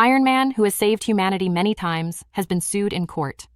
Iron Man, who has saved humanity many times, has been sued in court.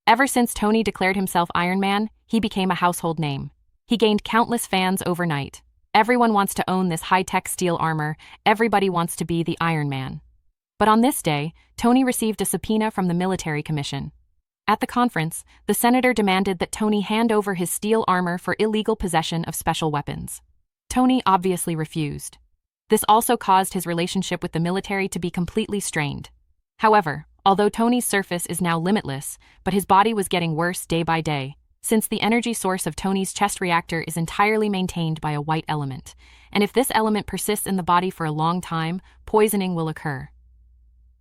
Ever since Tony declared himself Iron Man, he became a household name. He gained countless fans overnight. Everyone wants to own this high-tech steel armor. Everybody wants to be the Iron Man. But on this day, Tony received a subpoena from the military commission. At the conference, the senator demanded that Tony hand over his steel armor for illegal possession of special weapons. Tony obviously refused. This also caused his relationship with the military to be completely strained. However, although Tony's surface is now limitless, but his body was getting worse day by day, since the energy source of Tony's chest reactor is entirely maintained by a white element, and if this element persists in the body for a long time, poisoning will occur.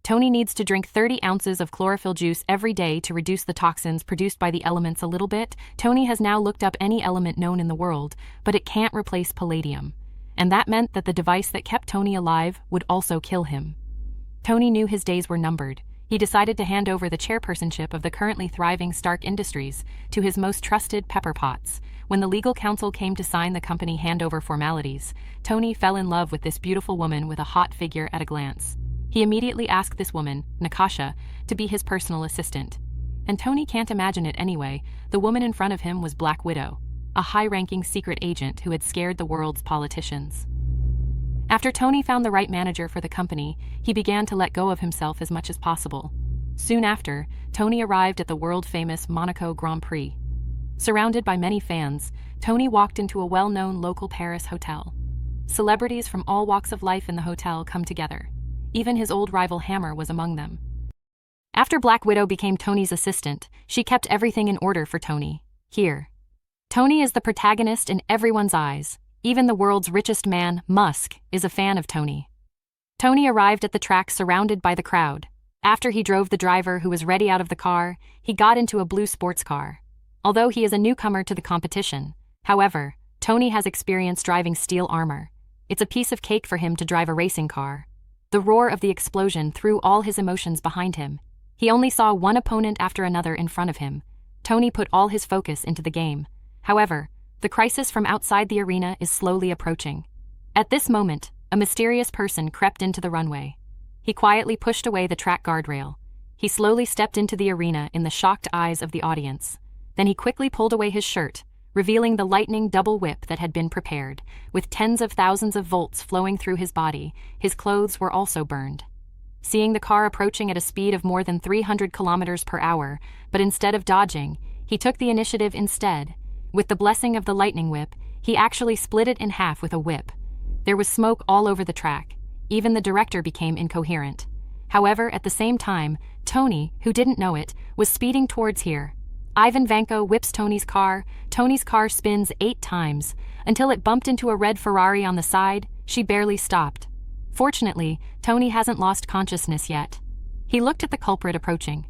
Tony needs to drink 30 ounces of chlorophyll juice every day to reduce the toxins produced by the elements a little bit. Tony has now looked up any element known in the world, but it can't replace palladium. And that meant that the device that kept Tony alive would also kill him. Tony knew his days were numbered. He decided to hand over the chairpersonship of the currently thriving Stark Industries to his most trusted Pepper Potts. When the legal counsel came to sign the company handover formalities, Tony fell in love with this beautiful woman with a hot figure at a glance. He immediately asked this woman, Natasha, to be his personal assistant. And Tony can't imagine it anyway. The woman in front of him was Black Widow, a high-ranking secret agent who had scared the world's politicians. After Tony found the right manager for the company, he began to let go of himself as much as possible. Soon after, Tony arrived at the world-famous Monaco Grand Prix. Surrounded by many fans, Tony walked into a well-known local Paris hotel. Celebrities from all walks of life in the hotel come together. Even his old rival Hammer was among them. After Black Widow became Tony's assistant, she kept everything in order for Tony. Here. Tony is the protagonist in everyone's eyes. Even the world's richest man, Musk, is a fan of Tony. Tony arrived at the track surrounded by the crowd. After he drove the driver who was ready out of the car, he got into a blue sports car. Although he is a newcomer to the competition, however, Tony has experience driving steel armor. It's a piece of cake for him to drive a racing car. The roar of the explosion threw all his emotions behind him. He only saw one opponent after another in front of him. Tony put all his focus into the game. However, the crisis from outside the arena is slowly approaching. At this moment, a mysterious person crept into the runway. He quietly pushed away the track guardrail. He slowly stepped into the arena in the shocked eyes of the audience. Then he quickly pulled away his shirt, revealing the lightning double whip that had been prepared. With tens of thousands of volts flowing through his body, his clothes were also burned. Seeing the car approaching at a speed of more than 300 kilometers per hour, but instead of dodging, he took the initiative instead. With the blessing of the lightning whip, he actually split it in half with a whip. There was smoke all over the track. Even the director became incoherent. However, at the same time, Tony, who didn't know it, was speeding towards here. Ivan Vanko whips Tony's car. Tony's car spins 8 times, until it bumped into a red Ferrari on the side. She barely stopped. Fortunately, Tony hasn't lost consciousness yet. He looked at the culprit approaching.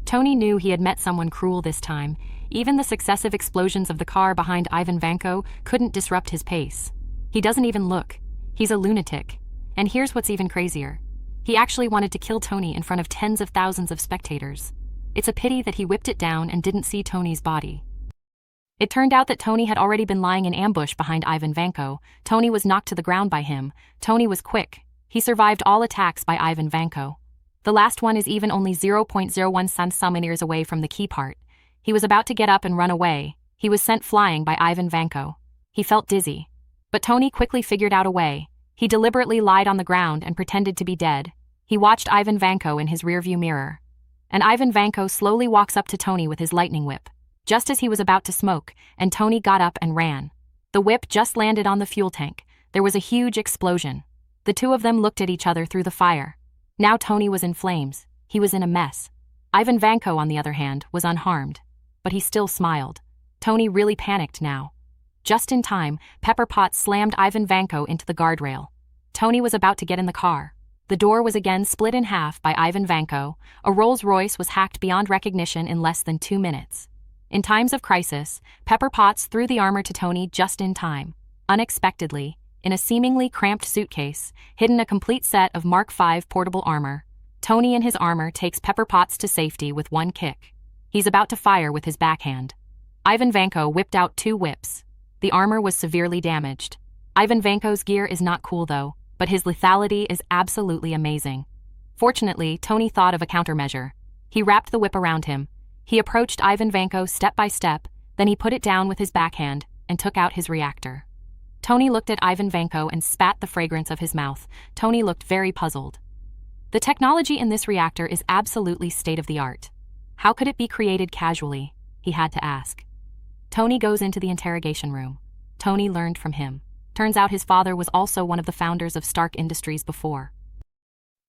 Tony knew he had met someone cruel this time. Even the successive explosions of the car behind Ivan Vanko couldn't disrupt his pace. He doesn't even look. He's a lunatic. And here's what's even crazier. He actually wanted to kill Tony in front of tens of thousands of spectators. It's a pity that he whipped it down and didn't see Tony's body. It turned out that Tony had already been lying in ambush behind Ivan Vanko. Tony was knocked to the ground by him. Tony was quick. He survived all attacks by Ivan Vanko. The last one is even only 0.01 centimeters away from the key part. He was about to get up and run away. He was sent flying by Ivan Vanko. He felt dizzy. But Tony quickly figured out a way. He deliberately lied on the ground and pretended to be dead. He watched Ivan Vanko in his rearview mirror. And Ivan Vanko slowly walks up to Tony with his lightning whip. Just as he was about to smoke, and Tony got up and ran. The whip just landed on the fuel tank. There was a huge explosion. The two of them looked at each other through the fire. Now Tony was in flames. He was in a mess. Ivan Vanko, on the other hand, was unharmed. But he still smiled. Tony really panicked now. Just in time, Pepper Potts slammed Ivan Vanko into the guardrail. Tony was about to get in the car. The door was again split in half by Ivan Vanko. A Rolls-Royce was hacked beyond recognition in less than 2 minutes. In times of crisis, Pepper Potts threw the armor to Tony just in time. Unexpectedly, in a seemingly cramped suitcase, hidden a complete set of Mark V portable armor. Tony in his armor takes Pepper Potts to safety with one kick. He's about to fire with his backhand. Ivan Vanko whipped out 2 whips. The armor was severely damaged. Ivan Vanko's gear is not cool though, but his lethality is absolutely amazing. Fortunately, Tony thought of a countermeasure. He wrapped the whip around him. He approached Ivan Vanko step by step, then he put it down with his backhand and took out his reactor. Tony looked at Ivan Vanko and spat the fragrance of his mouth. Tony looked very puzzled. The technology in this reactor is absolutely state-of-the-art. How could it be created casually? He had to ask. Tony goes into the interrogation room. Tony learned from him. Turns out his father was also one of the founders of Stark Industries before.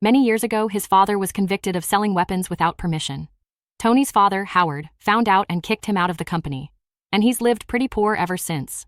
Many years ago, his father was convicted of selling weapons without permission. Tony's father, Howard, found out and kicked him out of the company. And he's lived pretty poor ever since.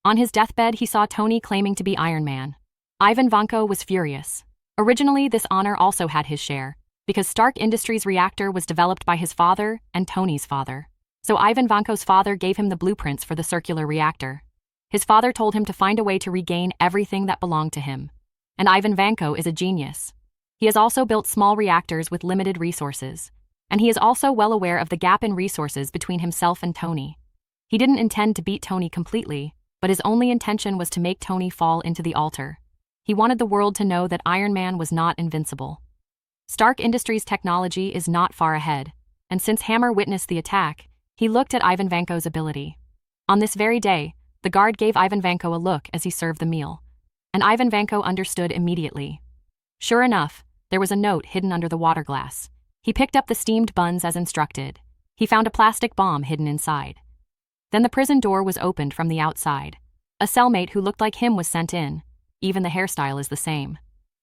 On his deathbed, he saw Tony claiming to be Iron Man. Ivan Vanko was furious. Originally, this honor also had his share, because Stark Industries' reactor was developed by his father and Tony's father. So Ivan Vanko's father gave him the blueprints for the circular reactor. His father told him to find a way to regain everything that belonged to him. And Ivan Vanko is a genius. He has also built small reactors with limited resources. And he is also well aware of the gap in resources between himself and Tony. He didn't intend to beat Tony completely, but his only intention was to make Tony fall into the altar. He wanted the world to know that Iron Man was not invincible. Stark Industries' technology is not far ahead, and since Hammer witnessed the attack, he looked at Ivan Vanko's ability. On this very day, the guard gave Ivan Vanko a look as he served the meal, and Ivan Vanko understood immediately. Sure enough, there was a note hidden under the water glass. He picked up the steamed buns as instructed. He found a plastic bomb hidden inside. Then the prison door was opened from the outside. A cellmate who looked like him was sent in. Even the hairstyle is the same.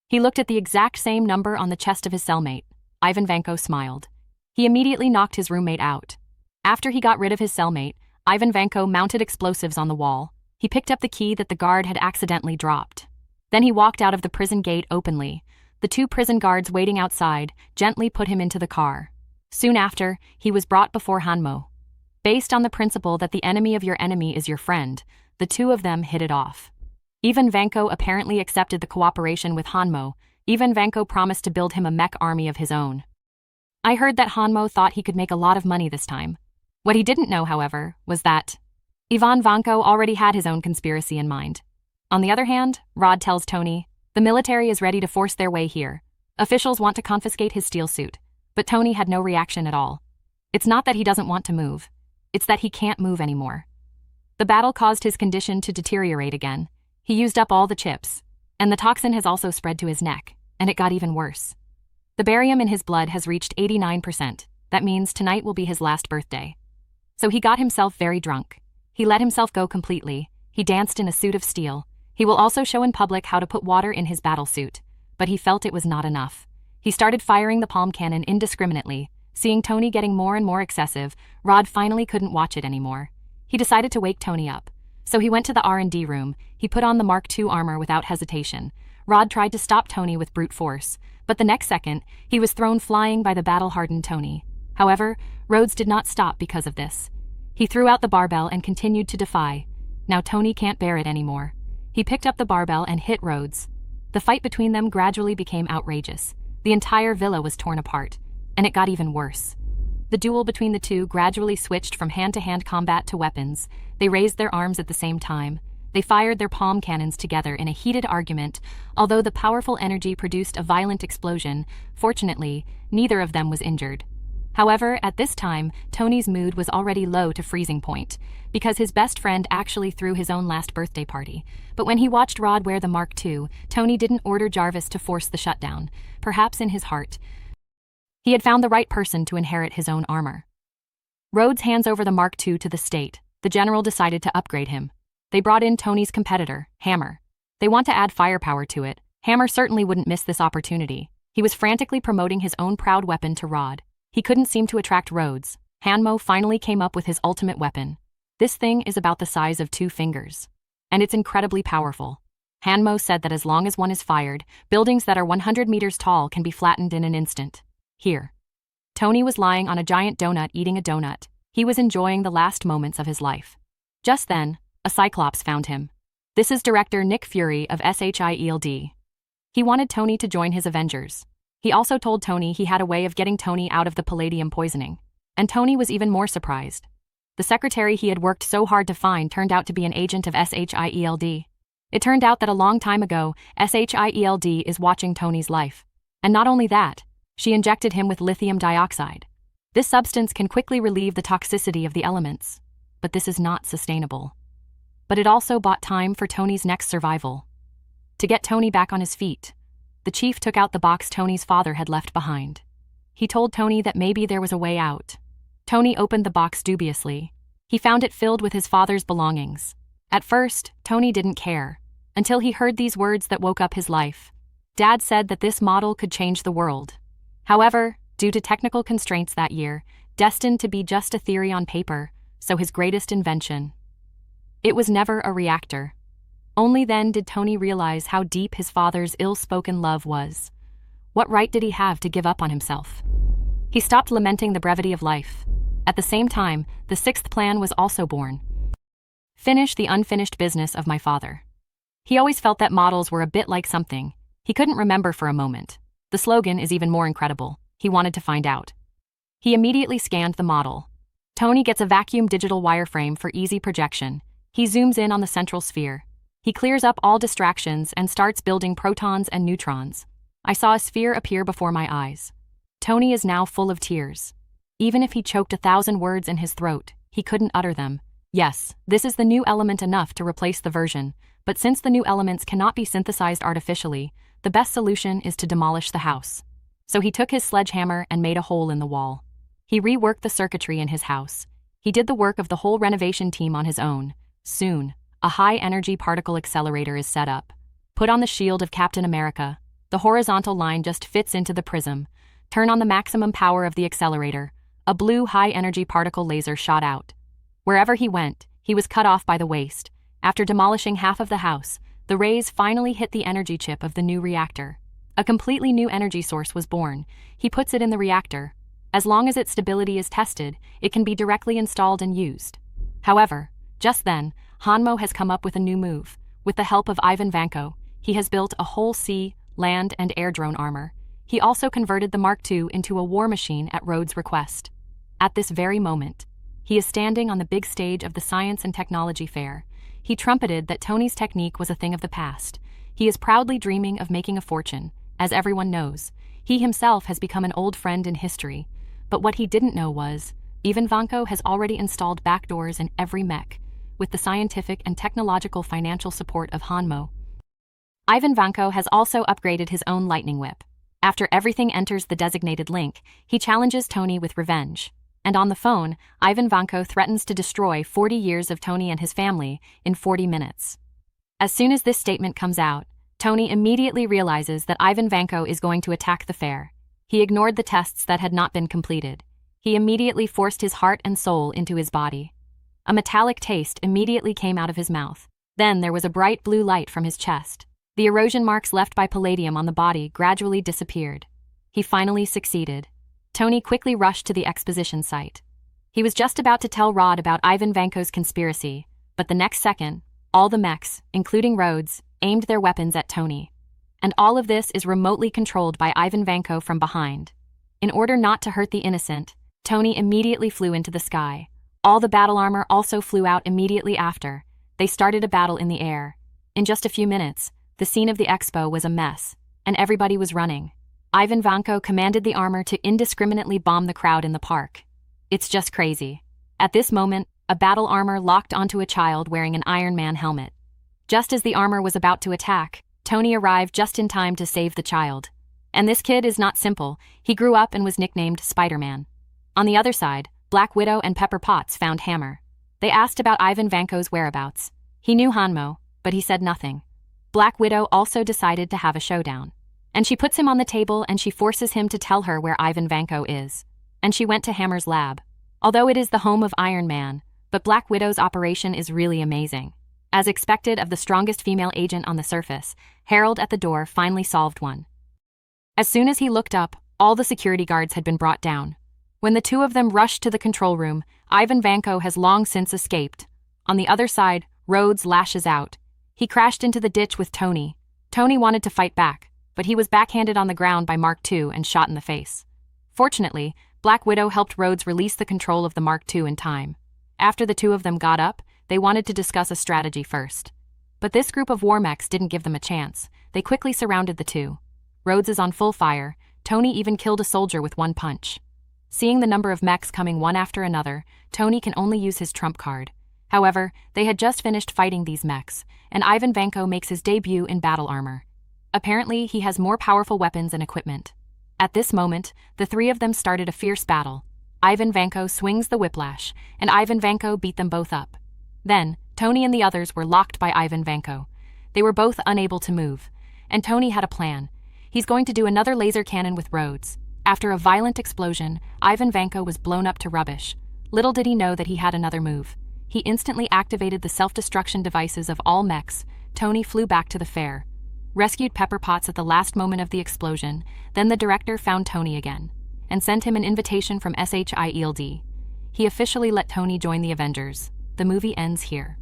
He looked at the exact same number on the chest of his cellmate. Ivan Vanko smiled. He immediately knocked his roommate out. After he got rid of his cellmate, Ivan Vanko mounted explosives on the wall. He picked up the key that the guard had accidentally dropped. Then he walked out of the prison gate openly. The two prison guards waiting outside gently put him into the car. Soon after, he was brought before Hanmo. Based on the principle that the enemy of your enemy is your friend, the two of them hit it off. Ivan Vanko apparently accepted the cooperation with Hanmo. Ivan Vanko promised to build him a mech army of his own. I heard that Hanmo thought he could make a lot of money this time. What he didn't know, however, was that Ivan Vanko already had his own conspiracy in mind. On the other hand, Rod tells Tony, the military is ready to force their way here. Officials want to confiscate his steel suit, but Tony had no reaction at all. It's not that he doesn't want to move. It's that he can't move anymore. The battle caused his condition to deteriorate again. He used up all the chips, and the toxin has also spread to his neck, and it got even worse. The barium in his blood has reached 89%. That means tonight will be his last birthday. So he got himself very drunk. He let himself go completely. He danced in a suit of steel. He will also show in public how to put water in his battle suit, but he felt it was not enough. He started firing the palm cannon indiscriminately. Seeing Tony getting more and more excessive, Rod finally couldn't watch it anymore. He decided to wake Tony up. So he went to the R&D room. He put on the Mark II armor without hesitation. Rod tried to stop Tony with brute force, but the next second, he was thrown flying by the battle-hardened Tony. However, Rhodes did not stop because of this. He threw out the barbell and continued to defy. Now Tony can't bear it anymore. He picked up the barbell and hit Rhodes. The fight between them gradually became outrageous. The entire villa was torn apart, and it got even worse. The duel between the two gradually switched from hand-to-hand combat to weapons. They raised their arms at the same time. They fired their palm cannons together in a heated argument. Although the powerful energy produced a violent explosion, fortunately, neither of them was injured. However, at this time, Tony's mood was already low to freezing point, because his best friend actually threw his own last birthday party. But when he watched Rod wear the Mark II, Tony didn't order Jarvis to force the shutdown. Perhaps in his heart, he had found the right person to inherit his own armor. Rhodes hands over the Mark II to the state. The general decided to upgrade him. They brought in Tony's competitor, Hammer. They want to add firepower to it. Hammer certainly wouldn't miss this opportunity. He was frantically promoting his own proud weapon to Rod. He couldn't seem to attract Rhodes. Hanmo finally came up with his ultimate weapon. This thing is about the size of 2 fingers. And it's incredibly powerful. Hanmo said that as long as one is fired, buildings that are 100 meters tall can be flattened in an instant. Here. Tony was lying on a giant donut eating a donut. He was enjoying the last moments of his life. Just then, a Cyclops found him. This is director Nick Fury of SHIELD. He wanted Tony to join his Avengers. He also told Tony he had a way of getting Tony out of the palladium poisoning. And Tony was even more surprised. The secretary he had worked so hard to find turned out to be an agent of SHIELD. It turned out that a long time ago, SHIELD is watching Tony's life. And not only that, she injected him with lithium dioxide. This substance can quickly relieve the toxicity of the elements, but this is not sustainable. But it also bought time for Tony's next survival. To get Tony back on his feet, the chief took out the box Tony's father had left behind. He told Tony that maybe there was a way out. Tony opened the box dubiously. He found it filled with his father's belongings. At first, Tony didn't care, until he heard these words that woke up his life. Dad said that this model could change the world. However, due to technical constraints that year, destined to be just a theory on paper, so his greatest invention. It was never a reactor. Only then did Tony realize how deep his father's ill-spoken love was. What right did he have to give up on himself? He stopped lamenting the brevity of life. At the same time, the sixth plan was also born. Finish the unfinished business of my father. He always felt that models were a bit like something he couldn't remember for a moment. The slogan is even more incredible. He wanted to find out. He immediately scanned the model. Tony gets a vacuum digital wireframe for easy projection. He zooms in on the central sphere. He clears up all distractions and starts building protons and neutrons. I saw a sphere appear before my eyes. Tony is now full of tears. Even if he choked 1,000 words in his throat, he couldn't utter them. Yes, this is the new element enough to replace the version, but since the new elements cannot be synthesized artificially, the best solution is to demolish the house. So he took his sledgehammer and made a hole in the wall. He reworked the circuitry in his house. He did the work of the whole renovation team on his own. Soon, a high-energy particle accelerator is set up. Put on the shield of Captain America. The horizontal line just fits into the prism. Turn on the maximum power of the accelerator. A blue high-energy particle laser shot out. Wherever he went, he was cut off by the waste. After demolishing half of the house, the rays finally hit the energy chip of the new reactor. A completely new energy source was born. He puts it in the reactor. As long as its stability is tested, it can be directly installed and used. However, just then, Hanmo has come up with a new move. With the help of Ivan Vanko, he has built a whole sea, land, and air drone armor. He also converted the Mark II into a war machine at Rhodes' request. At this very moment, he is standing on the big stage of the Science and Technology Fair. He trumpeted that Tony's technique was a thing of the past. He is proudly dreaming of making a fortune. As everyone knows, he himself has become an old friend in history. But what he didn't know was, Ivan Vanko has already installed backdoors in every mech, with the scientific and technological financial support of Hanmo. Ivan Vanko has also upgraded his own lightning whip. After everything enters the designated link, he challenges Tony with revenge. And on the phone, Ivan Vanko threatens to destroy 40 years of Tony and his family in 40 minutes. As soon as this statement comes out, Tony immediately realizes that Ivan Vanko is going to attack the fair. He ignored the tests that had not been completed. He immediately forced his heart and soul into his body. A metallic taste immediately came out of his mouth. Then there was a bright blue light from his chest. The erosion marks left by palladium on the body gradually disappeared. He finally succeeded. Tony quickly rushed to the exposition site. He was just about to tell Rod about Ivan Vanko's conspiracy, but the next second, all the mechs, including Rhodes, aimed their weapons at Tony. And all of this is remotely controlled by Ivan Vanko from behind. In order not to hurt the innocent, Tony immediately flew into the sky. All the battle armor also flew out immediately after. They started a battle in the air. In just a few minutes, the scene of the expo was a mess, and everybody was running. Ivan Vanko commanded the armor to indiscriminately bomb the crowd in the park. It's just crazy. At this moment, a battle armor locked onto a child wearing an Iron Man helmet. Just as the armor was about to attack, Tony arrived just in time to save the child. And this kid is not simple. He grew up and was nicknamed Spider-Man. On the other side, Black Widow and Pepper Potts found Hammer. They asked about Ivan Vanko's whereabouts. He knew Hanmo, but he said nothing. Black Widow also decided to have a showdown. And she puts him on the table and she forces him to tell her where Ivan Vanko is. And she went to Hammer's lab. Although it is the home of Iron Man, but Black Widow's operation is really amazing. As expected of the strongest female agent on the surface, Harold at the door finally solved one. As soon as he looked up, all the security guards had been brought down. When the two of them rushed to the control room, Ivan Vanko has long since escaped. On the other side, Rhodes lashes out. He crashed into the ditch with Tony. Tony wanted to fight back, but he was backhanded on the ground by Mark II and shot in the face. Fortunately, Black Widow helped Rhodes release the control of the Mark II in time. After the two of them got up, they wanted to discuss a strategy first. But this group of war mechs didn't give them a chance. They quickly surrounded the two. Rhodes is on full fire. Tony even killed a soldier with one punch. Seeing the number of mechs coming one after another, Tony can only use his trump card. However, they had just finished fighting these mechs, and Ivan Vanko makes his debut in battle armor. Apparently, he has more powerful weapons and equipment. At this moment, the three of them started a fierce battle. Ivan Vanko swings the whiplash, and Ivan Vanko beat them both up. Then, Tony and the others were locked by Ivan Vanko. They were both unable to move, and Tony had a plan. He's going to do another laser cannon with Rhodes. After a violent explosion, Ivan Vanko was blown up to rubbish. Little did he know that he had another move. He instantly activated the self-destruction devices of all mechs. Tony flew back to the fair, rescued Pepper Potts at the last moment of the explosion. Then the director found Tony again and sent him an invitation from SHIELD. He officially let Tony join the Avengers. The movie ends here.